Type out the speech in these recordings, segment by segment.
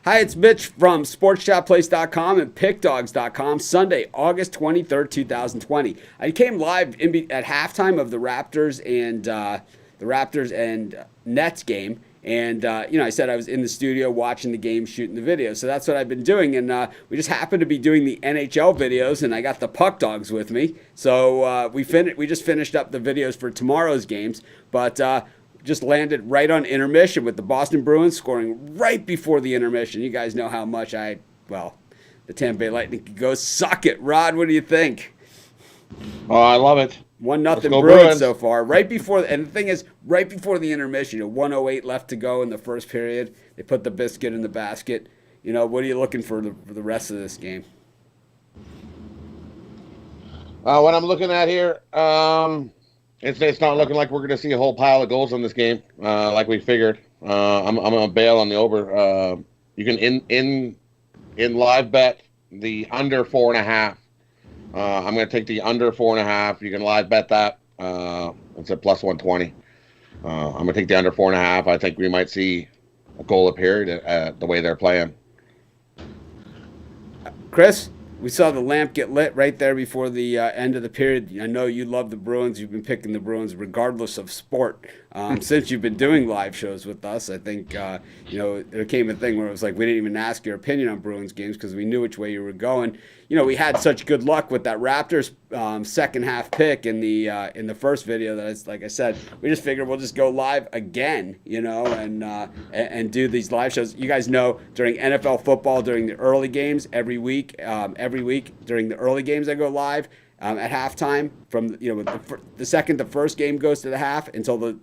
Hi, it's Mitch from SportsChatPlace.com and PickDogs.com. Sunday, August 23rd, 2020. I came live at halftime of the Raptors and Nets game. And, I said I was in the studio watching the game, shooting the video. So that's what I've been doing. And we just happened to be doing the NHL videos, and I got the Puck Dogs with me. So we just finished up the videos for tomorrow's games. But just landed right on intermission with the Boston Bruins scoring right before the intermission. You guys know how much the Tampa Bay Lightning could go. Suck it. Rod, what do you think? Oh, I love it. 1-0 Bruins so far. And the thing is, right before the intermission, 1:08 left to go in the first period. They put the biscuit in the basket. What are you looking for the rest of this game? What I'm looking at here, it's not looking like we're going to see a whole pile of goals in this game, like we figured. I'm going to bail on the over. You can in live bet the under 4.5. I'm going to take the under 4.5. You can live bet that. It's at plus 120. I'm going to take the under 4.5. I think we might see a goal a period the way they're playing. Chris? We saw the lamp get lit right there before the end of the period. I know you love the Bruins. You've been picking the Bruins regardless of sport. Since you've been doing live shows with us, I think, there came a thing where it was like we didn't even ask your opinion on Bruins games because we knew which way you were going. We had such good luck with that Raptors second half pick in the first video that like I said, we just figured we'll just go live again, and do these live shows. You guys know during NFL football, during the early games, every week during the early games I go live at halftime from the second the first game goes to the half until the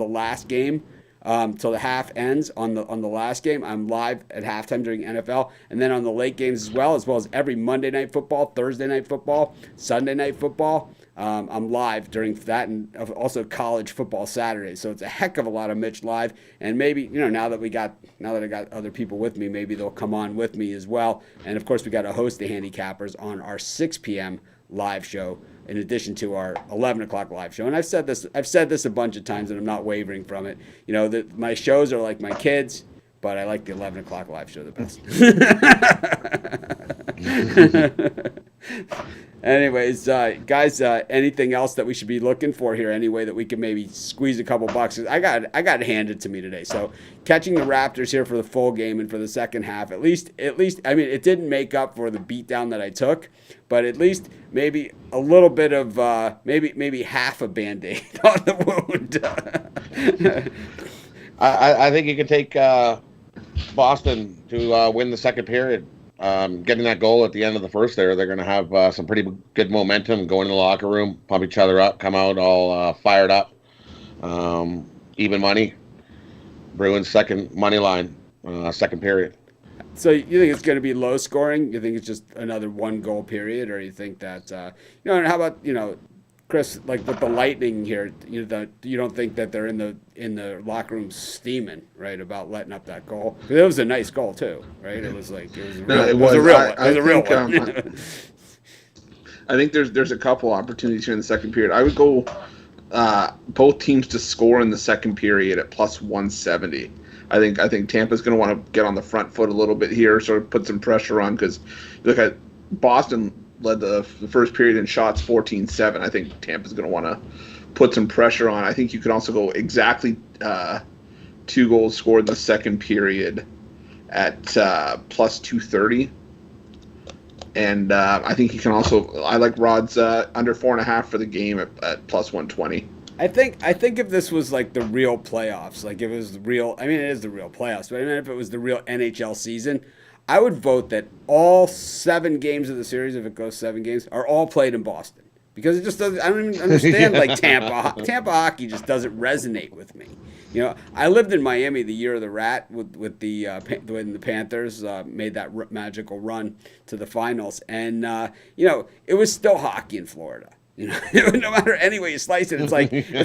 last game. Till the half ends on the last game. I'm live at halftime during NFL, and then on the late games as well as every Monday night football, Thursday night football, Sunday night football. I'm live during that, and also college football Saturday. So it's a heck of a lot of Mitch live, and maybe now that I got other people with me, maybe they'll come on with me as well. And of course, we got to host the handicappers on our 6 p.m. live show, in addition to our 11 o'clock live show. And I've said this a bunch of times, and I'm not wavering from it. My shows are like my kids, but I like the 11 o'clock live show the best. Anyways, guys, anything else that we should be looking for here? Any way that we can maybe squeeze a couple bucks? I got it handed to me today. So catching the Raptors here for the full game and for the second half, at least, I mean, it didn't make up for the beatdown that I took, but at least maybe a little bit of maybe half a Band-Aid on the wound. I think you can take Boston to win the second period. Getting that goal at the end of the first there, they're going to have some pretty good momentum, go into the locker room, pump each other up, come out all fired up. Even money. Bruins second money line, second period. So you think it's going to be low scoring? You think it's just another 1-goal period, or you think that and how about Chris, like with the Lightning here, you don't think that they're in the locker room steaming, right, about letting up that goal? It was a nice goal too, right? It was a real one. I think there's a couple opportunities here in the second period. I would go both teams to score in the second period at plus 170. I think Tampa's going to want to get on the front foot a little bit here, sort of put some pressure on, because look at Boston led the first period in shots 14-7. I think Tampa's going to want to put some pressure on. I think you could also go exactly 2 goals scored in the second period at plus 230. And I think you can also, I like Rod's under 4.5 for the game at plus 120. I think if this was like the real playoffs, like if it was the real, I mean, it is the real playoffs, but I mean, if it was the real NHL season, I would vote that all 7 games of the series, if it goes 7 games, are all played in Boston. Because it just doesn't, I don't even understand like Tampa. Tampa hockey just doesn't resonate with me. I lived in Miami the year of the Rat when the Panthers made that magical run to the finals. And, it was still hockey in Florida. No matter any way you slice it, it's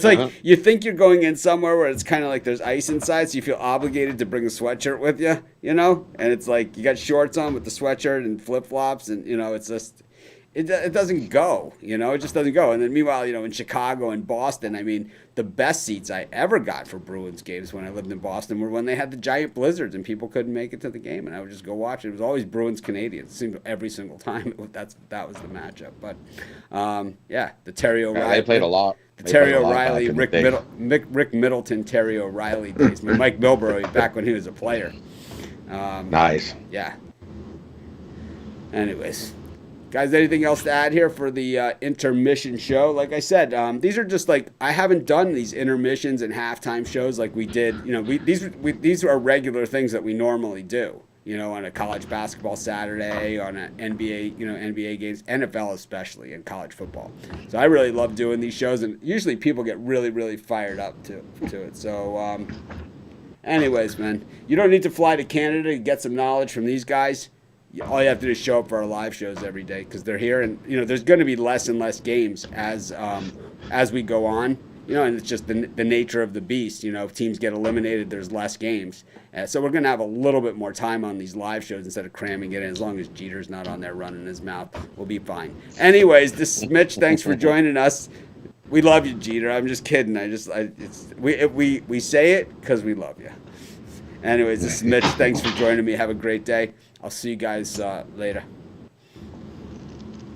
like you think you're going in somewhere where it's kind of like there's ice inside, so you feel obligated to bring a sweatshirt with you, and it's like you got shorts on with the sweatshirt and flip flops, and it's just it doesn't go, it just doesn't go. And then meanwhile, in Chicago and Boston, I mean, the best seats I ever got for Bruins games when I lived in Boston were when they had the giant blizzards and people couldn't make it to the game, and I would just go watch it. It was always Bruins Canadiens. It seemed every single time that was the matchup. But yeah, the Terry O'Reilly. Yeah, they played a lot. The Terry O'Reilly, Rick Middleton, Terry O'Reilly days. Mike Milbury back when he was a player. Nice. Yeah. Anyways. Guys, anything else to add here for the intermission show? Like I said, these are just I haven't done these intermissions and halftime shows like we did. These are regular things that we normally do. On a college basketball Saturday, on an NBA, NBA games, NFL especially, and college football. So I really love doing these shows, and usually people get really, really fired up to it. So, anyways, man, you don't need to fly to Canada to get some knowledge from these guys. All you have to do is show up for our live shows every day because they're here, and there's going to be less and less games as we go on. And it's just the nature of the beast. If teams get eliminated, there's less games. So we're going to have a little bit more time on these live shows instead of cramming it in. As long as Jeter's not on there running his mouth, we'll be fine. Anyways, this is Mitch. Thanks for joining us. We love you, Jeter. I'm just kidding. We say it because we love you. Anyways, this is Mitch. Thanks for joining me. Have a great day. I'll see you guys later.